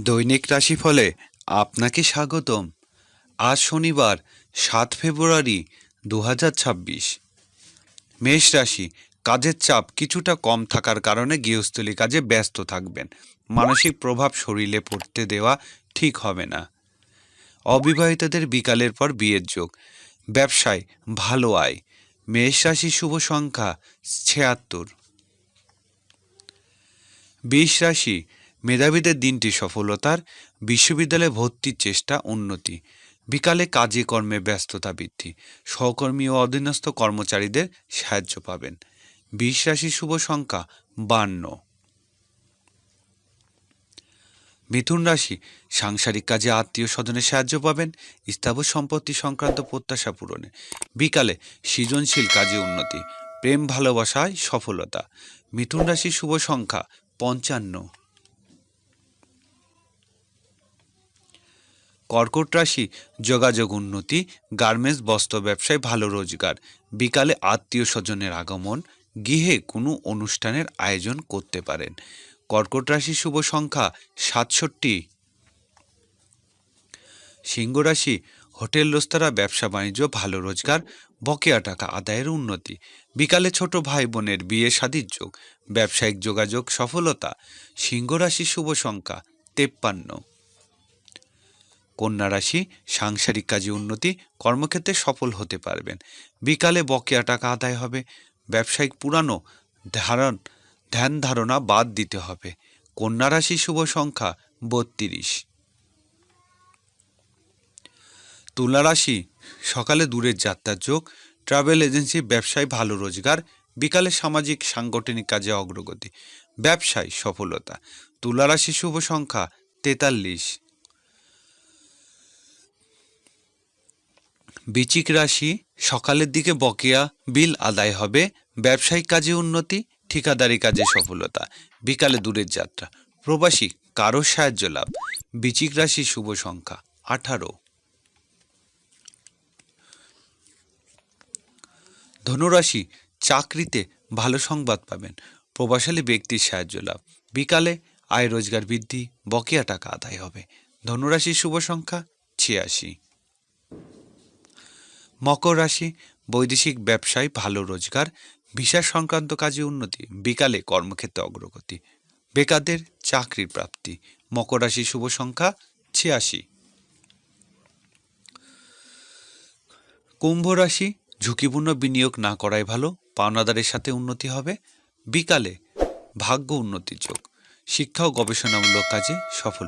দৈনিক রাশিফলে আপনাকে স্বাগতম। আজ শনিবার 7 ফেব্রুয়ারি 2026। মেষ রাশি, কাজের চাপ কিছুটা কম থাকার কারণে গৃহস্থলী কাজে ব্যস্ত থাকবেন। মানসিক প্রভাব শরীরে পড়তে দেওয়া ঠিক হবে না। অবিবাহিতদের বিকালের পর বিয়ের যোগ। ব্যবসায় ভালো আয়। মেষ রাশির শুভ সংখ্যা 76। বৃষ রাশি, মেধাবীদের দিনটি সফলতার। বিশ্ববিদ্যালয়ে ভর্তির চেষ্টা উন্নতি। বিকালে কাজে কর্মে ব্যস্ততা বৃদ্ধি। সহকর্মী ও অধীনস্থ কর্মচারীদের সাহায্য পাবেন। বৃষ রাশির শুভ সংখ্যা 52। মিথুন রাশি, সাংসারিক কাজে আত্মীয় স্বজনের সাহায্য পাবেন। স্থাবর সম্পত্তি সংক্রান্ত প্রত্যাশা পূরণে। বিকালে সৃজনশীল কাজে উন্নতি। প্রেম ভালোবাসায় সফলতা। মিথুন রাশির শুভ সংখ্যা 55। কর্কট রাশি, যোগাযোগ উন্নতি। গার্মেন্টস বস্ত্র ব্যবসায় ভালো রোজগার। বিকালে আত্মীয় স্বজনের আগমন। গৃহে কোনো অনুষ্ঠানের আয়োজন করতে পারেন। কর্কট রাশির শুভ সংখ্যা 67। সিংহ রাশি, হোটেল রেস্তোরাঁ ব্যবসা বাণিজ্য ভালো রোজগার। বকেয়া টাকা আদায়ের উন্নতি। বিকালে ছোট ভাই বোনের বিয়ে শাদীর যোগ। ব্যবসায়িক যোগাযোগ সফলতা। সিংহ রাশির শুভ সংখ্যা 53। কন্যা রাশি, সাংসারিক কাজে উন্নতি। কর্মক্ষেত্রে সফল হতে পারবেন। বিকালে বকেয়া টাকা আদায় হবে। ব্যবসায়িক পুরানো ধ্যান ধারণা বাদ দিতে হবে। কন্যা রাশির শুভ সংখ্যা 32। তুলা রাশি, সকালে দূরের যাত্রার যোগ। ট্রাভেল এজেন্সি ব্যবসায় ভালো রোজগার। বিকালে সামাজিক সাংগঠনিক কাজে অগ্রগতি। ব্যবসায় সফলতা। তুলা রাশির শুভ সংখ্যা 43। বৃশ্চিক রাশি, সকালের দিকে বকেয়া বিল আদায় হবে। ব্যবসায়িক কাজে উন্নতি। ঠিকাদারি কাজে সফলতা। বিকালে দূরের যাত্রা। প্রবাসী কারো সাহায্য লাভ। বৃশ্চিক রাশির শুভ সংখ্যা 18। ধনুরাশি, চাকরিতে ভালো সংবাদ পাবেন। প্রভাবশালী ব্যক্তির সাহায্য লাভ। বিকালে আয় রোজগার বৃদ্ধি। বকেয়া টাকা আদায় হবে। ধনুরাশির শুভ সংখ্যা 86। মকর রাশি, বৈদেশিক ব্যবসায় ভালো রোজগার। ভিসা সংক্রান্ত কাজে উন্নতি। বিকালে কর্মক্ষেত্রে অগ্রগতি। বেকারদের চাকরির প্রাপ্তি। মকর রাশির শুভ সংখ্যা 86। কুম্ভ রাশি, ঝুঁকিপূর্ণ বিনিয়োগ না করাই ভালো। পাওনাদারের সাথে উন্নতি হবে। বিকালে ভাগ্য উন্নতির যোগ। শিক্ষা ও গবেষণামূলক কাজে সফল।